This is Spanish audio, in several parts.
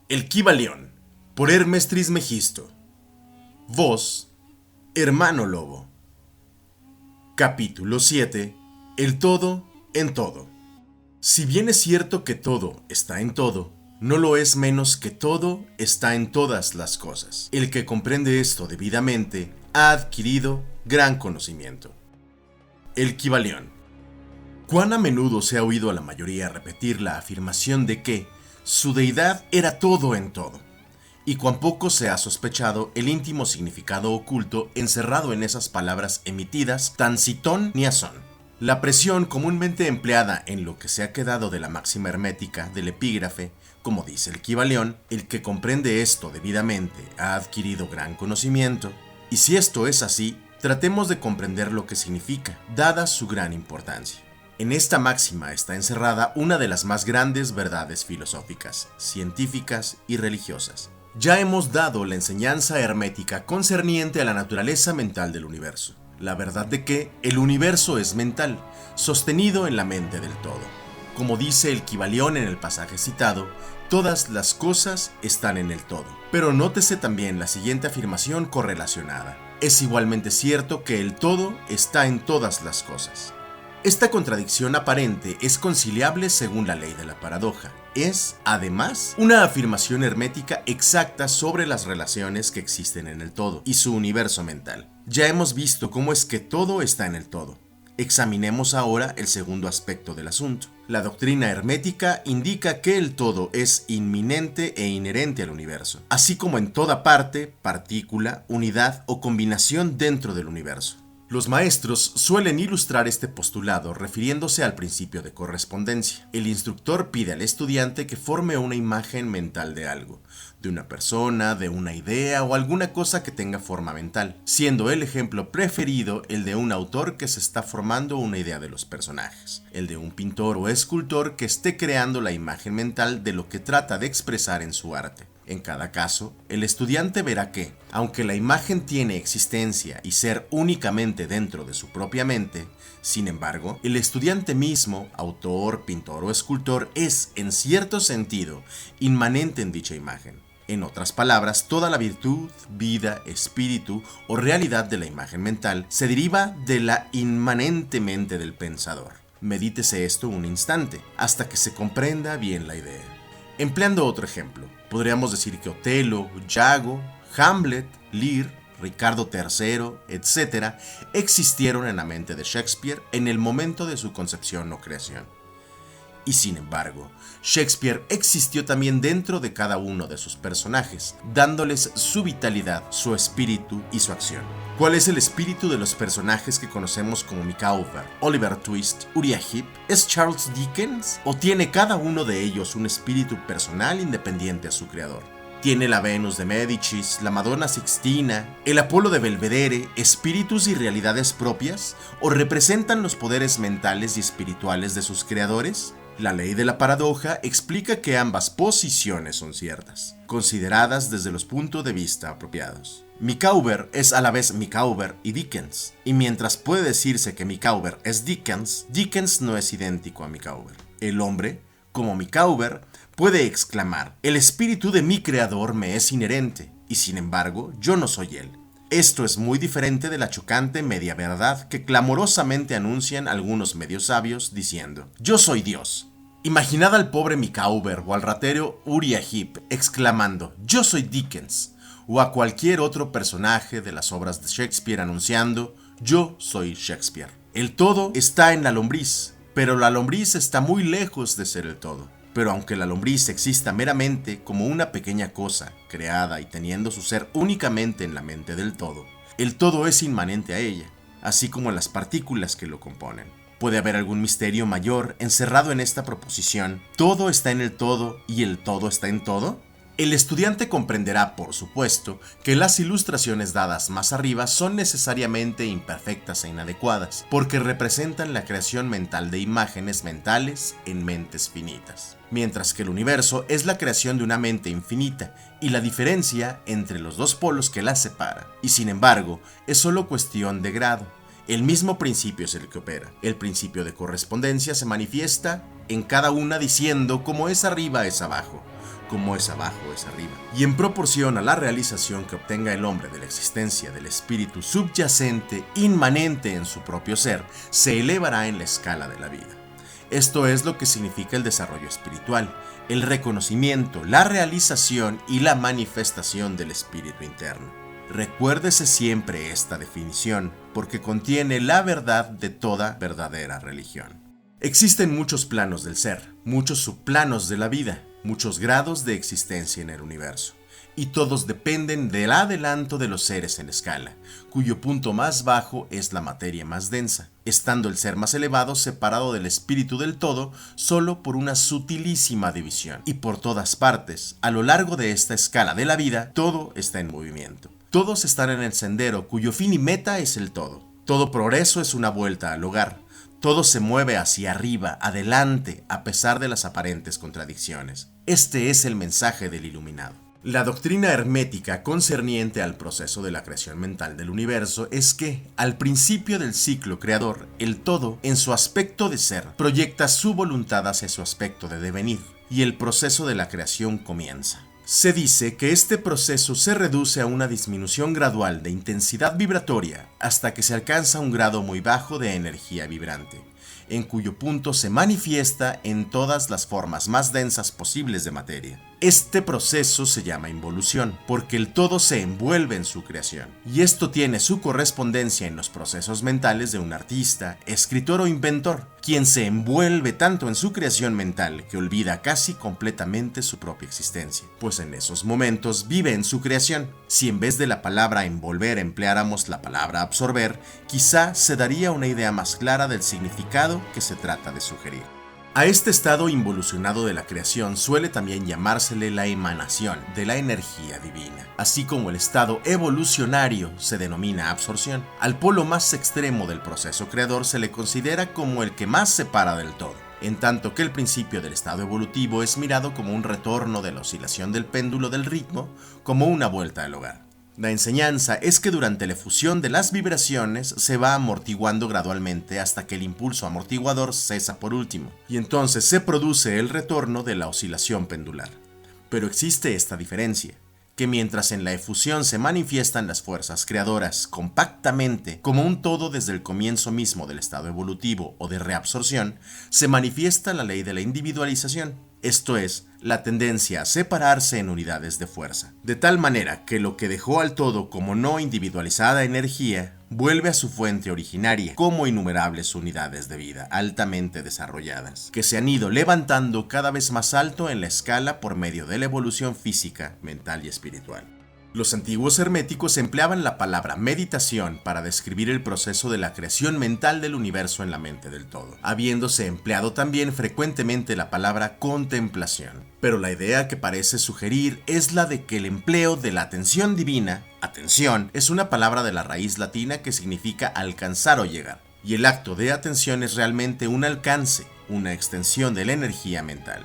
El Kybalión, por Hermes Trismegisto. Voz, Hermano Lobo. Capítulo 7. El todo en todo. Si bien es cierto que todo está en todo, no lo es menos que todo está en todas las cosas. El que comprende esto debidamente ha adquirido gran conocimiento. El Kybalión. Cuán a menudo se ha oído a la mayoría repetir la afirmación de que su deidad era todo en todo, y cuán poco se ha sospechado el íntimo significado oculto encerrado en esas palabras emitidas tan citón ni asón. La presión comúnmente empleada en lo que se ha quedado de la máxima hermética del epígrafe, como dice el Kybalión, el que comprende esto debidamente ha adquirido gran conocimiento, y si esto es así, tratemos de comprender lo que significa, dada su gran importancia. En esta máxima está encerrada una de las más grandes verdades filosóficas, científicas y religiosas. Ya hemos dado la enseñanza hermética concerniente a la naturaleza mental del universo, la verdad de que el universo es mental, sostenido en la mente del todo. Como dice el Kybalión en el pasaje citado, todas las cosas están en el todo. Pero nótese también la siguiente afirmación correlacionada. Es igualmente cierto que el todo está en todas las cosas. Esta contradicción aparente es conciliable según la ley de la paradoja. Es, además, una afirmación hermética exacta sobre las relaciones que existen en el todo y su universo mental. Ya hemos visto cómo es que todo está en el todo. Examinemos ahora el segundo aspecto del asunto. La doctrina hermética indica que el todo es inminente e inherente al universo, así como en toda parte, partícula, unidad o combinación dentro del universo. Los maestros suelen ilustrar este postulado refiriéndose al principio de correspondencia. El instructor pide al estudiante que forme una imagen mental de algo, de una persona, de una idea o alguna cosa que tenga forma mental, siendo el ejemplo preferido el de un autor que se está formando una idea de los personajes, el de un pintor o escultor que esté creando la imagen mental de lo que trata de expresar en su arte. En cada caso, el estudiante verá que, aunque la imagen tiene existencia y ser únicamente dentro de su propia mente, sin embargo, el estudiante mismo, autor, pintor o escultor, es, en cierto sentido, inmanente en dicha imagen. En otras palabras, toda la virtud, vida, espíritu o realidad de la imagen mental se deriva de la inmanente mente del pensador. Medítese esto un instante, hasta que se comprenda bien la idea. Empleando otro ejemplo, podríamos decir que Otelo, Yago, Hamlet, Lear, Ricardo III, etc., existieron en la mente de Shakespeare en el momento de su concepción o creación. Y sin embargo, Shakespeare existió también dentro de cada uno de sus personajes, dándoles su vitalidad, su espíritu y su acción. ¿Cuál es el espíritu de los personajes que conocemos como Micawber, Oliver Twist, Uriah Heep? ¿Es Charles Dickens? ¿O tiene cada uno de ellos un espíritu personal independiente a su creador? ¿Tiene la Venus de Médicis, la Madonna Sixtina, el Apolo de Belvedere, espíritus y realidades propias? ¿O representan los poderes mentales y espirituales de sus creadores? La ley de la paradoja explica que ambas posiciones son ciertas, consideradas desde los puntos de vista apropiados. Micawber es a la vez Micawber y Dickens, y mientras puede decirse que Micawber es Dickens, Dickens no es idéntico a Micawber. El hombre, como Micawber, puede exclamar: el espíritu de mi creador me es inherente, y sin embargo, yo no soy él. Esto es muy diferente de la chocante media verdad que clamorosamente anuncian algunos medios sabios diciendo: yo soy Dios. Imaginad al pobre Micawber o al ratero Uriah Heep exclamando: yo soy Dickens, o a cualquier otro personaje de las obras de Shakespeare anunciando: yo soy Shakespeare. El todo está en la lombriz, pero la lombriz está muy lejos de ser el todo. Pero aunque la lombriz exista meramente como una pequeña cosa, creada y teniendo su ser únicamente en la mente del todo, el todo es inmanente a ella, así como las partículas que lo componen. ¿Puede haber algún misterio mayor encerrado en esta proposición? ¿Todo está en el todo y el todo está en todo? El estudiante comprenderá, por supuesto, que las ilustraciones dadas más arriba son necesariamente imperfectas e inadecuadas, porque representan la creación mental de imágenes mentales en mentes finitas, mientras que el universo es la creación de una mente infinita y la diferencia entre los dos polos que la separa, y sin embargo, es solo cuestión de grado. El mismo principio es el que opera. El principio de correspondencia se manifiesta en cada una diciendo como es arriba es abajo, como es abajo es arriba. Y en proporción a la realización que obtenga el hombre de la existencia del espíritu subyacente, inmanente en su propio ser, se elevará en la escala de la vida. Esto es lo que significa el desarrollo espiritual, el reconocimiento, la realización y la manifestación del espíritu interno. Recuérdese siempre esta definición, porque contiene la verdad de toda verdadera religión. Existen muchos planos del ser, muchos subplanos de la vida, muchos grados de existencia en el universo, y todos dependen del adelanto de los seres en escala, cuyo punto más bajo es la materia más densa, estando el ser más elevado separado del espíritu del todo solo por una sutilísima división. Y por todas partes, a lo largo de esta escala de la vida, todo está en movimiento. Todos están en el sendero cuyo fin y meta es el todo. Todo progreso es una vuelta al hogar. Todo se mueve hacia arriba, adelante, a pesar de las aparentes contradicciones. Este es el mensaje del iluminado. La doctrina hermética concerniente al proceso de la creación mental del universo es que, al principio del ciclo creador, el todo, en su aspecto de ser, proyecta su voluntad hacia su aspecto de devenir, y el proceso de la creación comienza. Se dice que este proceso se reduce a una disminución gradual de intensidad vibratoria hasta que se alcanza un grado muy bajo de energía vibrante, en cuyo punto se manifiesta en todas las formas más densas posibles de materia. Este proceso se llama involución, porque el todo se envuelve en su creación, y esto tiene su correspondencia en los procesos mentales de un artista, escritor o inventor, quien se envuelve tanto en su creación mental que olvida casi completamente su propia existencia, pues en esos momentos vive en su creación. Si en vez de la palabra envolver empleáramos la palabra absorber, quizá se daría una idea más clara del significado que se trata de sugerir. A este estado involucionado de la creación suele también llamársele la emanación de la energía divina, así como el estado evolucionario se denomina absorción. Al polo más extremo del proceso creador se le considera como el que más separa del todo, en tanto que el principio del estado evolutivo es mirado como un retorno de la oscilación del péndulo del ritmo, como una vuelta al hogar. La enseñanza es que durante la efusión de las vibraciones se va amortiguando gradualmente hasta que el impulso amortiguador cesa por último, y entonces se produce el retorno de la oscilación pendular. Pero existe esta diferencia, que mientras en la efusión se manifiestan las fuerzas creadoras compactamente como un todo desde el comienzo mismo del estado evolutivo o de reabsorción, se manifiesta la ley de la individualización. Esto es, la tendencia a separarse en unidades de fuerza, de tal manera que lo que dejó al todo como no individualizada energía vuelve a su fuente originaria como innumerables unidades de vida altamente desarrolladas, que se han ido levantando cada vez más alto en la escala por medio de la evolución física, mental y espiritual. Los antiguos herméticos empleaban la palabra meditación para describir el proceso de la creación mental del universo en la mente del todo, habiéndose empleado también frecuentemente la palabra contemplación. Pero la idea que parece sugerir es la de que el empleo de la atención divina, atención, es una palabra de la raíz latina que significa alcanzar o llegar, y el acto de atención es realmente un alcance, una extensión de la energía mental.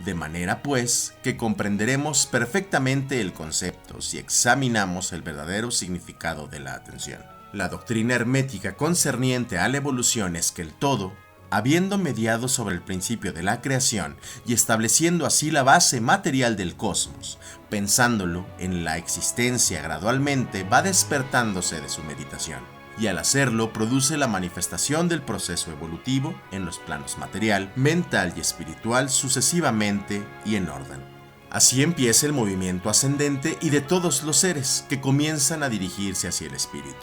De manera pues que comprenderemos perfectamente el concepto si examinamos el verdadero significado de la atención. La doctrina hermética concerniente a la evolución es que el todo, habiendo mediado sobre el principio de la creación y estableciendo así la base material del cosmos, pensándolo en la existencia gradualmente va despertándose de su meditación. Y al hacerlo produce la manifestación del proceso evolutivo en los planos material, mental y espiritual sucesivamente y en orden. Así empieza el movimiento ascendente y de todos los seres que comienzan a dirigirse hacia el espíritu.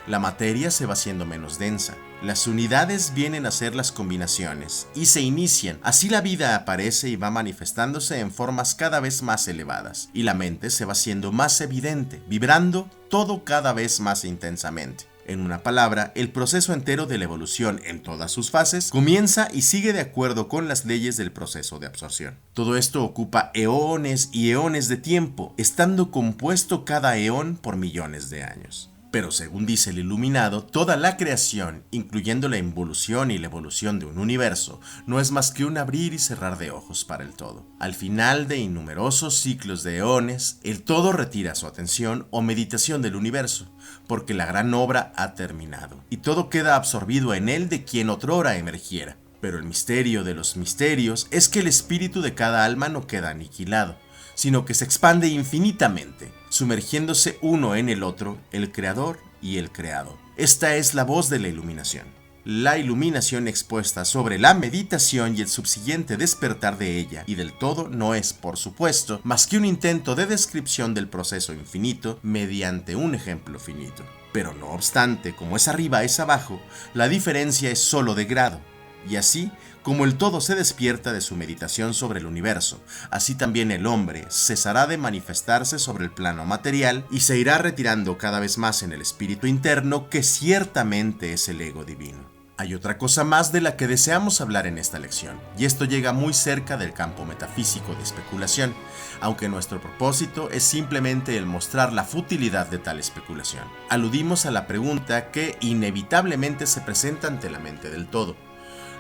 La materia se va haciendo menos densa, las unidades vienen a ser las combinaciones y se inician, así la vida aparece y va manifestándose en formas cada vez más elevadas, y la mente se va haciendo más evidente, vibrando todo cada vez más intensamente. En una palabra, el proceso entero de la evolución en todas sus fases comienza y sigue de acuerdo con las leyes del proceso de absorción. Todo esto ocupa eones y eones de tiempo, estando compuesto cada eón por millones de años. Pero según dice el iluminado, toda la creación, incluyendo la involución y la evolución de un universo, no es más que un abrir y cerrar de ojos para el todo. Al final de innumerosos ciclos de eones, el todo retira su atención o meditación del universo, porque la gran obra ha terminado, y todo queda absorbido en él de quien otrora emergiera. Pero el misterio de los misterios es que el espíritu de cada alma no queda aniquilado, sino que se expande infinitamente, sumergiéndose uno en el otro, el creador y el creado. Esta es la voz de la iluminación. La iluminación expuesta sobre la meditación y el subsiguiente despertar de ella y del todo no es, por supuesto, más que un intento de descripción del proceso infinito mediante un ejemplo finito. Pero no obstante, como es arriba es abajo, la diferencia es solo de grado. Y así, como el todo se despierta de su meditación sobre el universo, así también el hombre cesará de manifestarse sobre el plano material y se irá retirando cada vez más en el espíritu interno que ciertamente es el ego divino. Hay otra cosa más de la que deseamos hablar en esta lección, y esto llega muy cerca del campo metafísico de especulación, aunque nuestro propósito es simplemente el mostrar la futilidad de tal especulación. Aludimos a la pregunta que inevitablemente se presenta ante la mente del todo.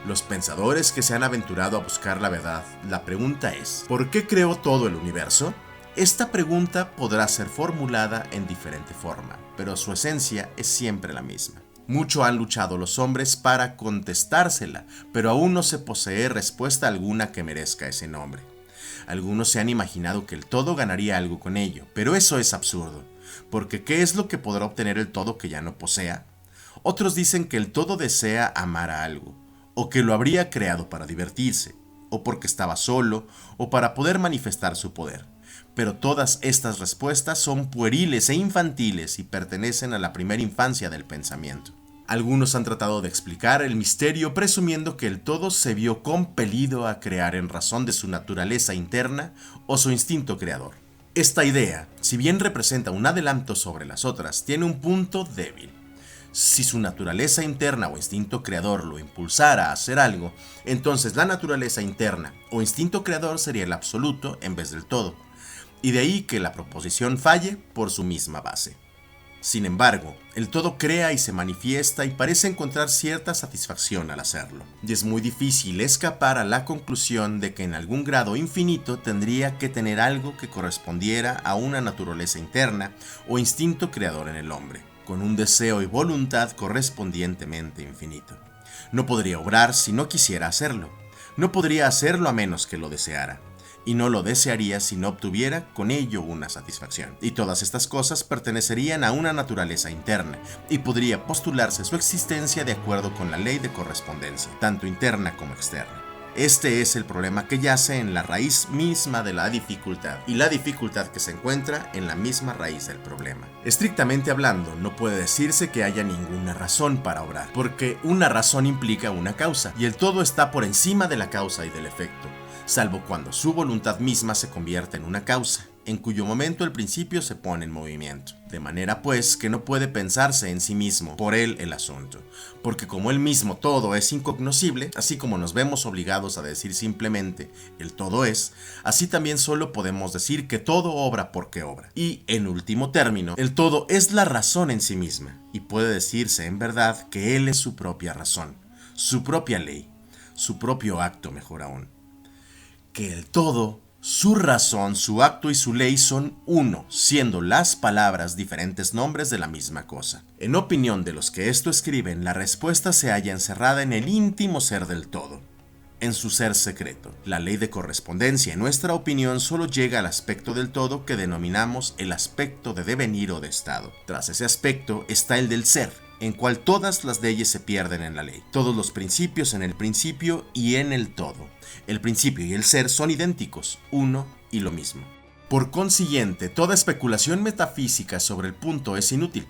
Los pensadores que se han aventurado a buscar la verdad, la pregunta es, ¿por qué creó todo el universo? Esta pregunta podrá ser formulada en diferente forma, pero su esencia es siempre la misma. Mucho han luchado los hombres para contestársela, pero aún no se posee respuesta alguna que merezca ese nombre. Algunos se han imaginado que el todo ganaría algo con ello, pero eso es absurdo, porque ¿qué es lo que podrá obtener el todo que ya no posea? Otros dicen que el todo desea amar a algo, o que lo habría creado para divertirse, o porque estaba solo, o para poder manifestar su poder. Pero todas estas respuestas son pueriles e infantiles y pertenecen a la primera infancia del pensamiento. Algunos han tratado de explicar el misterio presumiendo que el todo se vio compelido a crear en razón de su naturaleza interna o su instinto creador. Esta idea, si bien representa un adelanto sobre las otras, tiene un punto débil. Si su naturaleza interna o instinto creador lo impulsara a hacer algo, entonces la naturaleza interna o instinto creador sería el absoluto en vez del todo, y de ahí que la proposición falle por su misma base. Sin embargo, el todo crea y se manifiesta y parece encontrar cierta satisfacción al hacerlo, y es muy difícil escapar a la conclusión de que en algún grado infinito tendría que tener algo que correspondiera a una naturaleza interna o instinto creador en el hombre, con un deseo y voluntad correspondientemente infinito. No podría obrar si no quisiera hacerlo. No podría hacerlo a menos que lo deseara. Y no lo desearía si no obtuviera con ello una satisfacción. Y todas estas cosas pertenecerían a una naturaleza interna, y podría postularse su existencia de acuerdo con la ley de correspondencia, tanto interna como externa. Este es el problema que yace en la raíz misma de la dificultad, y la dificultad que se encuentra en la misma raíz del problema. Estrictamente hablando, no puede decirse que haya ninguna razón para obrar, porque una razón implica una causa, y el todo está por encima de la causa y del efecto, salvo cuando su voluntad misma se convierte en una causa, en cuyo momento el principio se pone en movimiento. De manera pues que no puede pensarse en sí mismo por él el asunto, porque como él mismo todo es incognoscible, así como nos vemos obligados a decir simplemente el todo es, así también solo podemos decir que todo obra porque obra. Y, en último término, el todo es la razón en sí misma, y puede decirse en verdad que él es su propia razón, su propia ley, su propio acto mejor aún. Que el todo, su razón, su acto y su ley son uno, siendo las palabras diferentes nombres de la misma cosa. En opinión de los que esto escriben, la respuesta se halla encerrada en el íntimo ser del todo, en su ser secreto. La ley de correspondencia, en nuestra opinión, solo llega al aspecto del todo que denominamos el aspecto de devenir o de estado. Tras ese aspecto está el del ser, en cual todas las leyes se pierden en la ley, todos los principios en el principio y en el todo. El principio y el ser son idénticos, uno y lo mismo. Por consiguiente, toda especulación metafísica sobre el punto es inútil.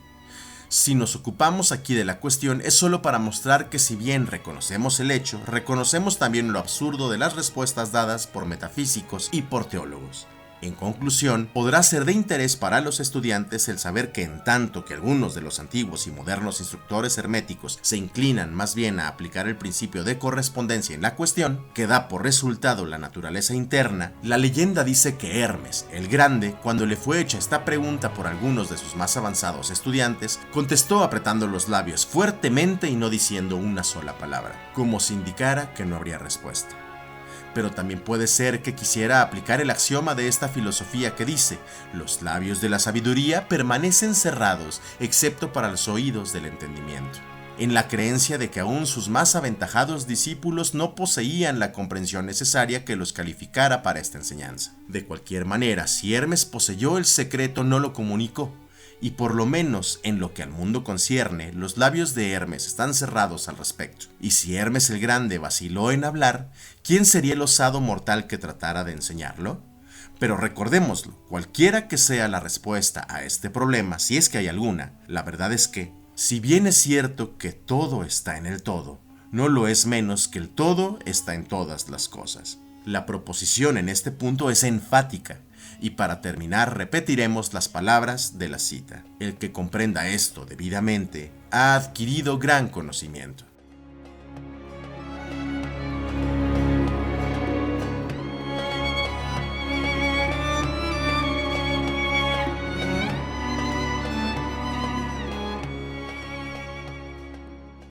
Si nos ocupamos aquí de la cuestión es solo para mostrar que si bien reconocemos el hecho, reconocemos también lo absurdo de las respuestas dadas por metafísicos y por teólogos. En conclusión, podrá ser de interés para los estudiantes el saber que en tanto que algunos de los antiguos y modernos instructores herméticos se inclinan más bien a aplicar el principio de correspondencia en la cuestión, que da por resultado la naturaleza interna, la leyenda dice que Hermes, el Grande, cuando le fue hecha esta pregunta por algunos de sus más avanzados estudiantes, contestó apretando los labios fuertemente y no diciendo una sola palabra, como si indicara que no habría respuesta. Pero también puede ser que quisiera aplicar el axioma de esta filosofía que dice: los labios de la sabiduría permanecen cerrados excepto para los oídos del entendimiento, en la creencia de que aún sus más aventajados discípulos no poseían la comprensión necesaria que los calificara para esta enseñanza. De cualquier manera, si Hermes poseyó el secreto, no lo comunicó, y por lo menos en lo que al mundo concierne, los labios de Hermes están cerrados al respecto. Y si Hermes el Grande vaciló en hablar, ¿quién sería el osado mortal que tratara de enseñarlo? Pero recordémoslo, cualquiera que sea la respuesta a este problema, si es que hay alguna, la verdad es que, si bien es cierto que todo está en el todo, no lo es menos que el todo está en todas las cosas. La proposición en este punto es enfática, y para terminar repetiremos las palabras de la cita: el que comprenda esto debidamente ha adquirido gran conocimiento.